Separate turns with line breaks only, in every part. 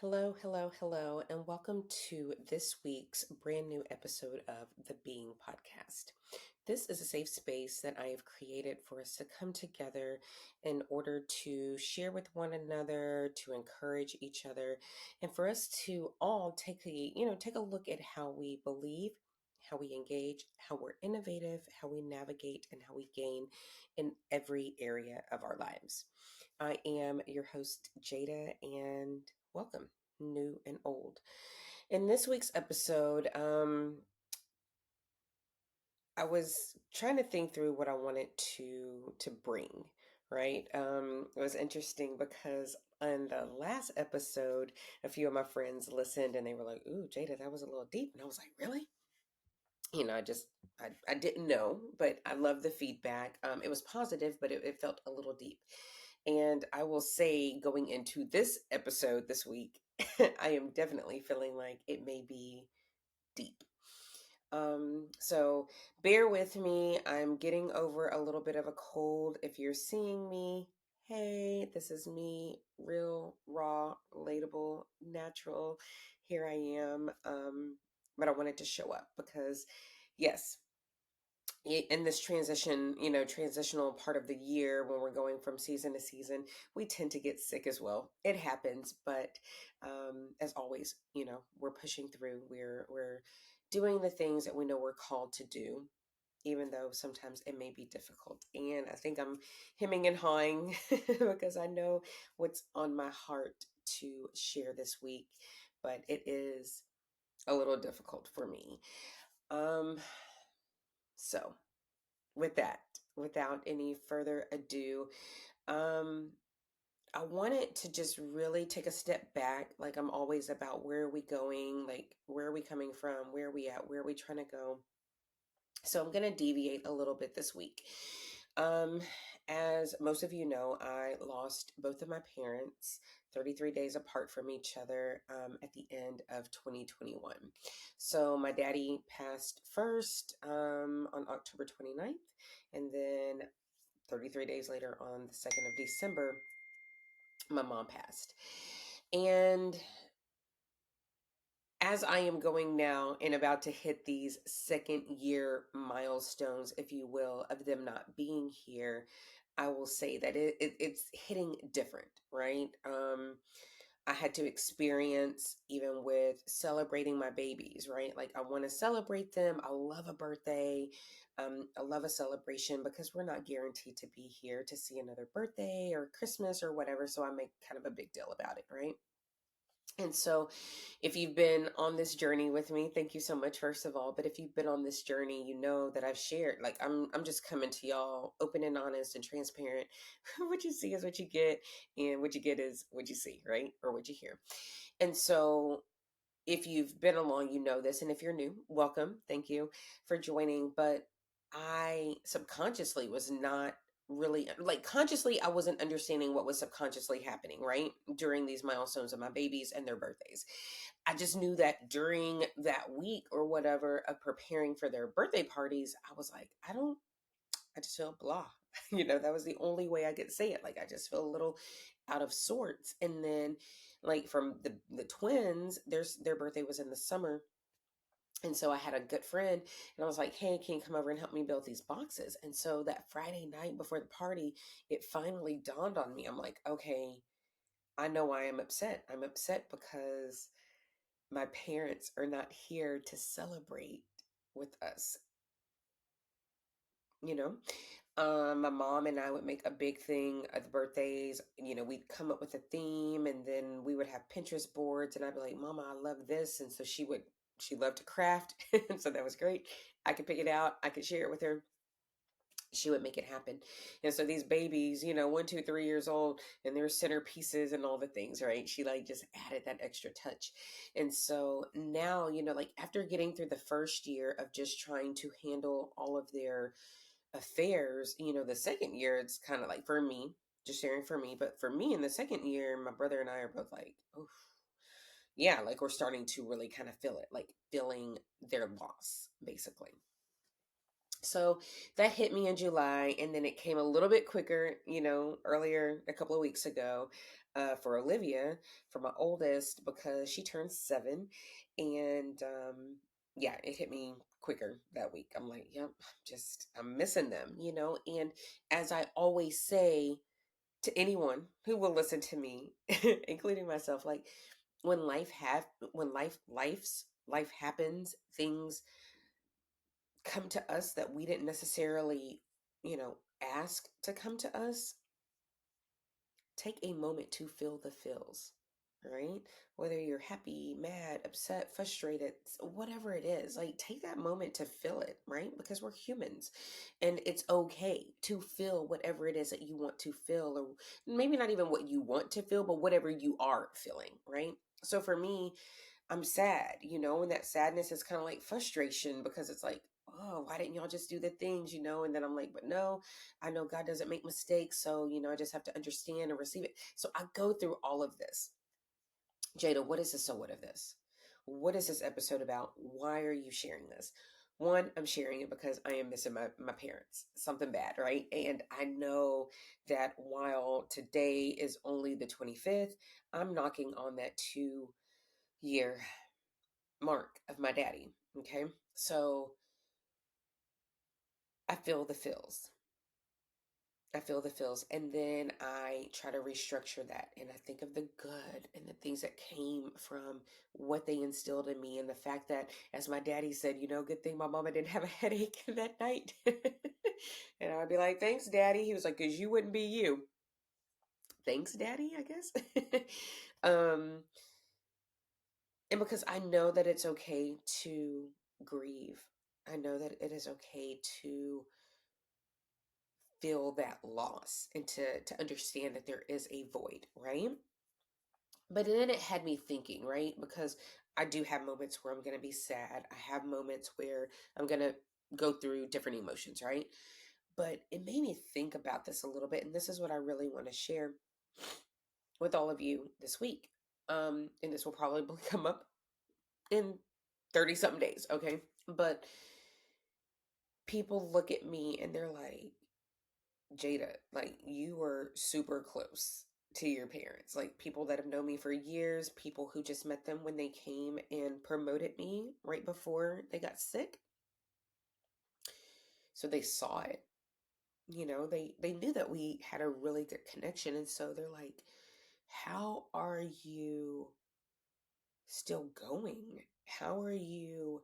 Hello, hello, hello, and welcome to this week's brand new episode of the Being Podcast. This is a safe space that I have created for us to come together in order to share with one another, to encourage each other, and for us to all take a look at how we believe, how we engage, how we're innovative, how we navigate, and how we gain in every area of our lives. I am your host, Jada, and welcome, new and old. In this week's episode, I was trying to think through what I wanted to bring. Right, it was interesting because on the last episode, a few of my friends listened and they were like, "Ooh, Jada, that was a little deep," and I was like, "Really?" I didn't know, but I love the feedback. It was positive, but it felt a little deep. And I will say, going into this episode this week, I am definitely feeling like it may be deep. So bear with me. I'm getting over a little bit of a cold. If you're seeing me, hey, this is me, real, raw, relatable, natural. Here I am. But I wanted to show up because, yes, in this transitional part of the year when we're going from season to season, we tend to get sick as well. It happens, but as always, we're pushing through. We're doing the things that we know we're called to do, even though sometimes it may be difficult. And I think I'm hemming and hawing because I know what's on my heart to share this week, but it is a little difficult for me. Um, so with that, without any further ado, um, I wanted to just really take a step back. Like I'm always about where are we going? Like where are we coming from? Where are we at? Where are we trying to go? So I'm going to deviate a little bit this week. Um, as most of you know, I lost both of my parents 33 days apart from each other at the end of 2021. So my daddy passed first on October 29th, and then 33 days later on the 2nd of December, my mom passed. And as I am going now and about to hit these second year milestones, if you will, of them not being here, I will say that it's hitting different, right? I had to experience even with celebrating my babies, right? Like I want to celebrate them. I love a birthday. I love a celebration because we're not guaranteed to be here to see another birthday or Christmas or whatever. So I make kind of a big deal about it, right? And so, if you've been on this journey with me, thank you so much, first of all. But if you've been on this journey, you know that I've shared, like, I'm just coming to y'all open and honest and transparent. What you see is what you get, and what you get is what you see, right? Or what you hear. And so, if you've been along, you know this. And if you're new, welcome. Thank you for joining. But I subconsciously was not really like consciously, I wasn't understanding what was subconsciously happening, right? During these milestones of my babies and their birthdays. I just knew that during that week or whatever of preparing for their birthday parties, I was like, I just feel blah. That was the only way I could say it. Like I just feel a little out of sorts. And then like from the twins, their birthday was in the summer. And so I had a good friend and I was like, "Hey, can you come over and help me build these boxes?" And so that Friday night before the party, it finally dawned on me. I'm like, "Okay, I know why I'm upset. I'm upset because my parents are not here to celebrate with us, you know?" My mom and I would make a big thing of the birthdays. We'd come up with a theme and then we would have Pinterest boards and I'd be like, "Mama, I love this." And so she loved to craft. And so that was great. I could pick it out. I could share it with her. She would make it happen. And so these babies, 1, 2, 3 years old and their centerpieces and all the things, right? She like just added that extra touch. And so now, like after getting through the first year of just trying to handle all of their affairs, the second year, it's kind of like for me, just sharing for me, but for me in the second year, my brother and I are both like, oh, yeah, like we're starting to really kind of feel it, like feeling their loss, basically. So that hit me in July, and then it came a little bit quicker, earlier a couple of weeks ago, for Olivia, for my oldest, because she turned 7, and yeah, it hit me quicker that week. I'm like, yep, I'm missing them, and as I always say to anyone who will listen to me, including myself, like when life happens, things come to us that we didn't necessarily, ask to come to us. Take a moment to feel the feels, right? Whether you're happy, mad, upset, frustrated, whatever it is, like take that moment to feel it, right? Because we're humans, and it's okay to feel whatever it is that you want to feel, or maybe not even what you want to feel, but whatever you are feeling, right? So for me, I'm sad, and that sadness is kind of like frustration, because it's like, oh, why didn't y'all just do the things, And then I'm like, but no, I know God doesn't make mistakes. So, I just have to understand and receive it. So I go through all of this. Jada, what is the so what of this? What is this episode about? Why are you sharing this? One, I'm sharing it because I am missing my parents. Something bad, right? And I know that while today is only the 25th, I'm knocking on that 2 year mark of my daddy. Okay. So I feel the feels. I feel the feels. And then I try to restructure that. And I think of the good and the things that came from what they instilled in me. And the fact that, as my daddy said, good thing my mama didn't have a headache that night. And I'd be like, thanks, daddy. He was like, because you wouldn't be you. Thanks, daddy, I guess. um, and because I know that it's okay to grieve. I know that it is okay to feel that loss, and to understand that there is a void, right? But then it had me thinking, right? Because I do have moments where I'm going to be sad. I have moments where I'm going to go through different emotions, right? But it made me think about this a little bit, and this is what I really want to share with all of you this week. And this will probably come up in 30 something days, okay? But people look at me and they're like, Jada, like you were super close to your parents. Like people that have known me for years, people who just met them when they came and promoted me right before they got sick. So they saw it. They knew that we had a really good connection, and so they're like, "How are you still going? How are you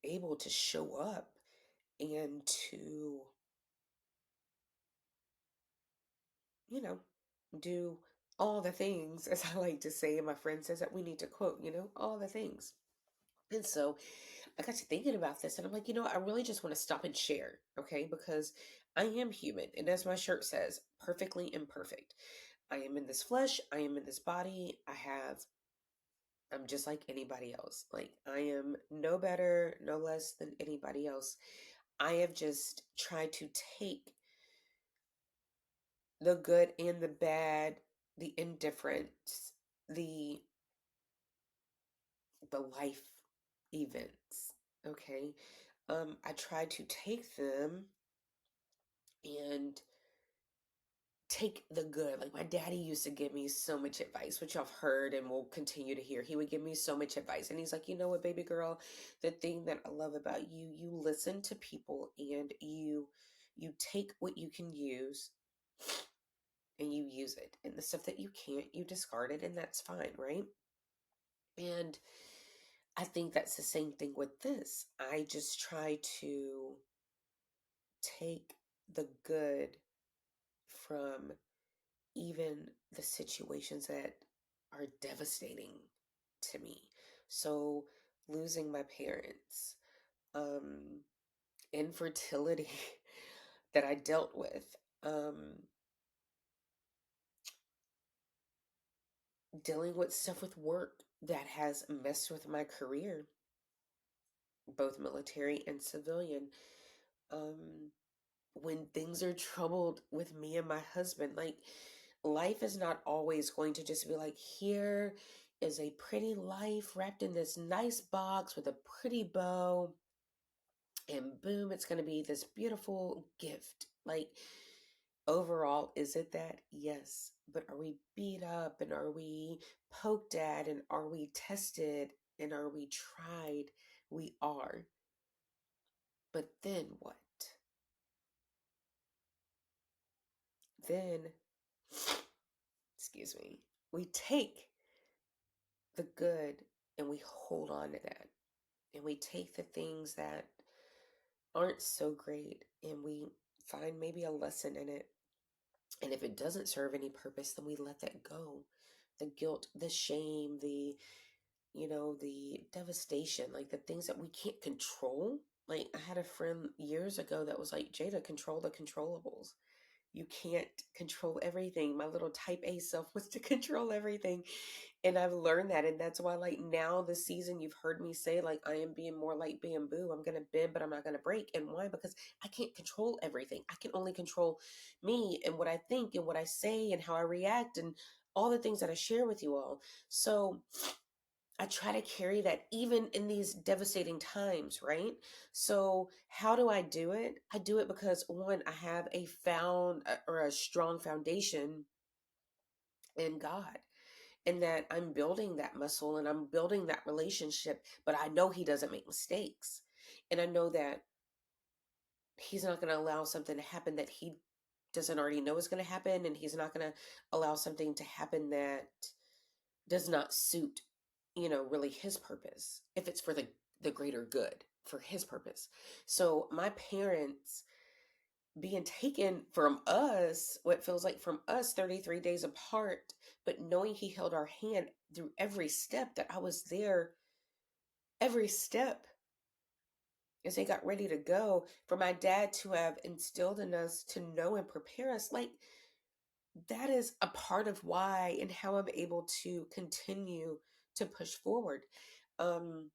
able to show up and to, you know, do all the things," as I like to say, and my friend says that we need to quote, all the things. And so I got to thinking about this, and I'm like, I really just want to stop and share, okay? Because I am human, and as my shirt says, perfectly imperfect. I am in this flesh, I am in this body, I'm just like anybody else. Like, I am no better, no less than anybody else. I have just tried to take the good and the bad, the indifference, the life events. Okay. I try to take them and take the good. Like my daddy used to give me so much advice, which I've heard and will continue to hear. He would give me so much advice. And he's like, you know what, baby girl, the thing that I love about you, you listen to people, and you take what you can use and you use it. And the stuff that you can't, you discard it, and that's fine, right? And I think that's the same thing with this. I just try to take the good from even the situations that are devastating to me. So, losing my parents, um, infertility that I dealt with, dealing with stuff with work that has messed with my career, both military and civilian. Um, when things are troubled with me and my husband, like life is not always going to just be like, here is a pretty life wrapped in this nice box with a pretty bow, and boom, it's going to be this beautiful gift. Like, overall, is it that? Yes. But are we beat up, and are we poked at, and are we tested, and are we tried? We are. But then what? Then, excuse me, we take the good and we hold on to that. And we take the things that aren't so great and we find maybe a lesson in it. And if it doesn't serve any purpose, then we let that go. The guilt, the shame, the devastation, like the things that we can't control. Like, I had a friend years ago that was like, Jada, control the controllables. You can't control everything. My little type A self wants to control everything. And I've learned that. And that's why, like, now this season, you've heard me say, like, I am being more like bamboo. I'm going to bend, but I'm not going to break. And why? Because I can't control everything. I can only control me and what I think and what I say and how I react and all the things that I share with you all. So I try to carry that even in these devastating times, right? So how do I do it? I do it because, one, I have a strong foundation in God, and that I'm building that muscle and I'm building that relationship, but I know he doesn't make mistakes. And I know that he's not going to allow something to happen that he doesn't already know is going to happen, and he's not going to allow something to happen that does not suit, really his purpose, if it's for the greater good, for his purpose. So my parents being taken from us, what feels like from us, 33 days apart, but knowing he held our hand through every step, that I was there every step as they got ready to go, for my dad to have instilled in us to know and prepare us, like, that is a part of why and how I'm able to continue to push forward. Um,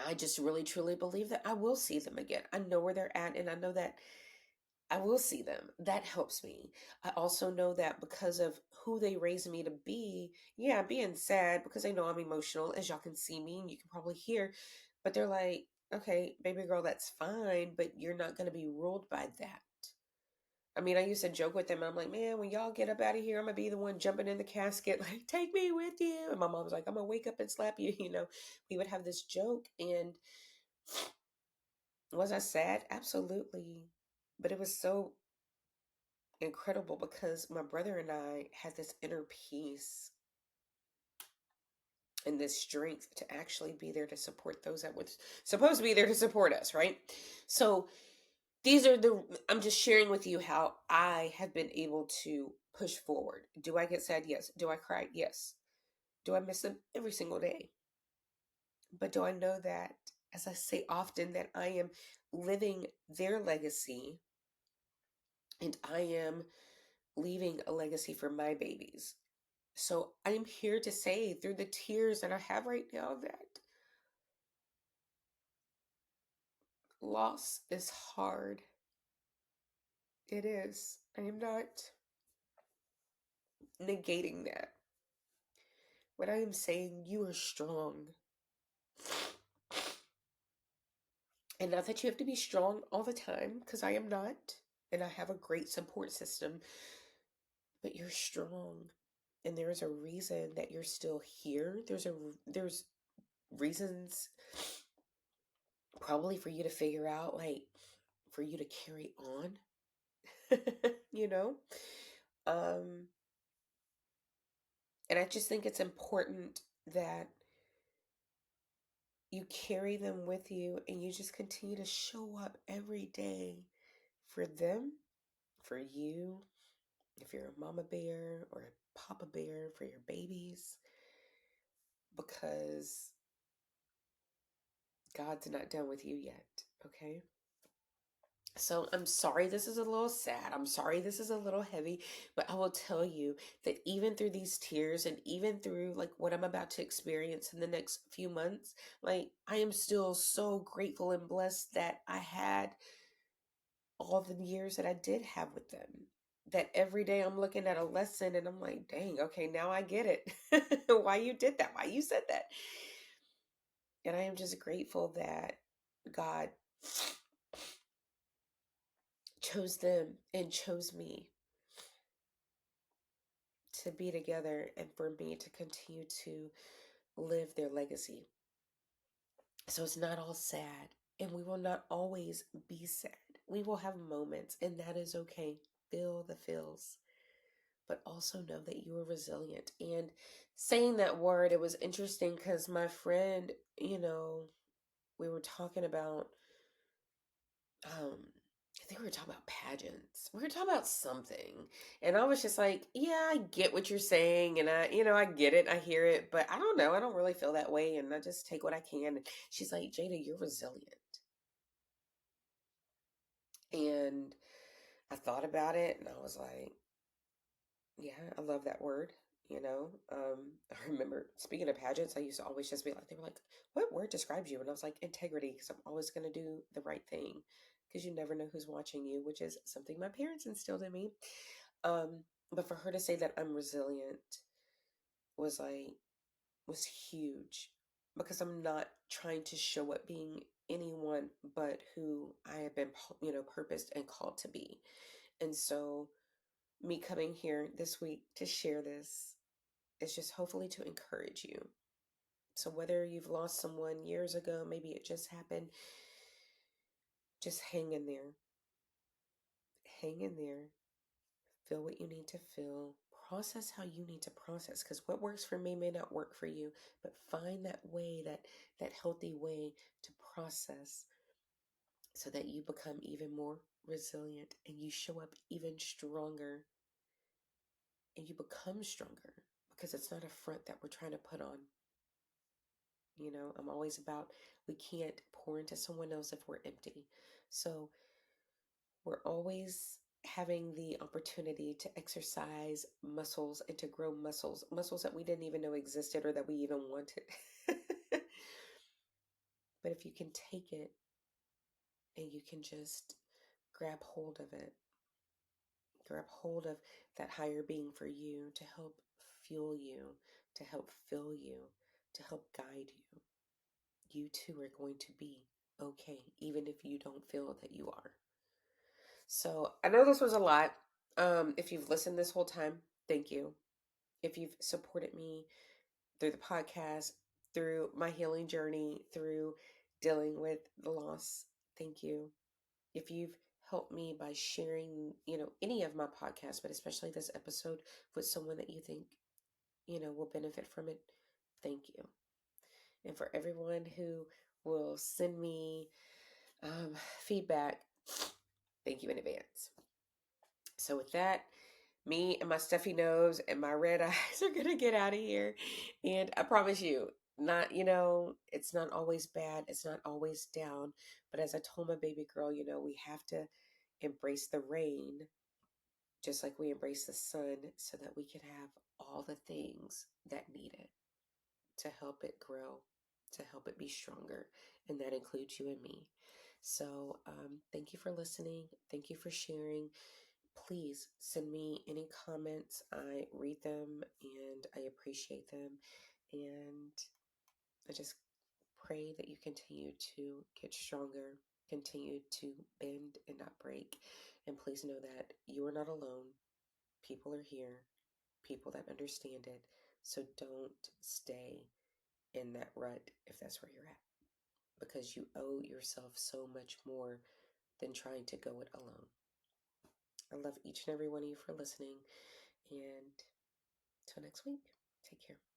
I just really truly believe that I will see them again. I know where they're at, and I know that I will see them. That helps me. I also know that because of who they raised me to be, yeah, being sad because they know I'm emotional, as y'all can see me and you can probably hear, but they're like, okay, baby girl, that's fine, but you're not going to be ruled by that. I mean, I used to joke with them. I'm like, man, when y'all get up out of here, I'm going to be the one jumping in the casket, like, take me with you. And my mom was like, I'm going to wake up and slap you. We would have this joke. And was I sad? Absolutely. But it was so incredible because my brother and I had this inner peace and this strength to actually be there to support those that were supposed to be there to support us, right? So these are I'm just sharing with you how I have been able to push forward. Do I get sad? Yes. Do I cry? Yes. Do I miss them? Every single day. But do I know that, as I say often, that I am living their legacy, and I am leaving a legacy for my babies? So I'm here to say, through the tears that I have right now, that loss is hard. It is. I am not negating that. What I am saying, you are strong. And not that you have to be strong all the time, because I am not. And I have a great support system. But you're strong. And there's a reason that you're still here. There's reasons probably for you to figure out, like, for you to carry on. you know? Um, and I just think it's important that you carry them with you and you just continue to show up every day for them, for you, if you're a mama bear or a papa bear, for your babies, because God's not done with you yet, okay? So I'm sorry this is a little sad. I'm sorry this is a little heavy, but I will tell you that even through these tears and even through, like, what I'm about to experience in the next few months, like, I am still so grateful and blessed that I had all the years that I did have with them. That every day I'm looking at a lesson and I'm like, dang, okay, now I get it. Why you did that, why you said that. And I am just grateful that God chose them and chose me to be together and for me to continue to live their legacy. So it's not all sad, and we will not always be sad. We will have moments, and that is okay. Feel the feels, but also know that you are resilient. And saying that word, it was interesting because my friend, we were talking about, I think we were talking about pageants. We were talking about something. And I was just like, yeah, I get what you're saying. And I get it. I hear it. But I don't know. I don't really feel that way. And I just take what I can. And she's like, Jada, you're resilient. And I thought about it and I was like, yeah, I love that word. I remember speaking of pageants, I used to always just be like, they were like, what word describes you? And I was like, integrity, because I'm always going to do the right thing because you never know who's watching you, which is something my parents instilled in me. But for her to say that I'm resilient was like, was huge because I'm not trying to show up being anyone but who I have been, purposed and called to be. And so, me coming here this week to share this is just hopefully to encourage you. So, whether you've lost someone years ago, maybe it just happened, just hang in there. Hang in there. Feel what you need to feel. Process how you need to process because what works for me may not work for you, but find that way, that healthy way to process so that you become even more resilient and you show up even stronger and you become stronger because it's not a front that we're trying to put on. I'm always about we can't pour into someone else if we're empty. So we're always having the opportunity to exercise muscles and to grow muscles that we didn't even know existed or that we even wanted. But if you can take it and you can just grab hold of it, grab hold of that higher being for you to help fuel you, to help fill you, to help guide you, you too are going to be okay, even if you don't feel that you are. So I know this was a lot. If you've listened this whole time, thank you. If you've supported me through the podcast, through my healing journey, through dealing with the loss, thank you. If you've helped me by sharing, any of my podcasts, but especially this episode with someone that you think, will benefit from it, thank you. And for everyone who will send me feedback, thank you in advance. So with that, me and my stuffy nose and my red eyes are gonna get out of here. And I promise you, not, it's not always bad, it's not always down. But as I told my baby girl, we have to embrace the rain just like we embrace the sun so that we can have all the things that need it to help it grow, to help it be stronger. And that includes you and me. So thank you for listening. Thank you for sharing. Please send me any comments. I read them and I appreciate them. And I just pray that you continue to get stronger, continue to bend and not break. And please know that you are not alone. People are here, people that understand it. So don't stay in that rut if that's where you're at, because you owe yourself so much more than trying to go it alone. I love each and every one of you for listening. And till next week, take care.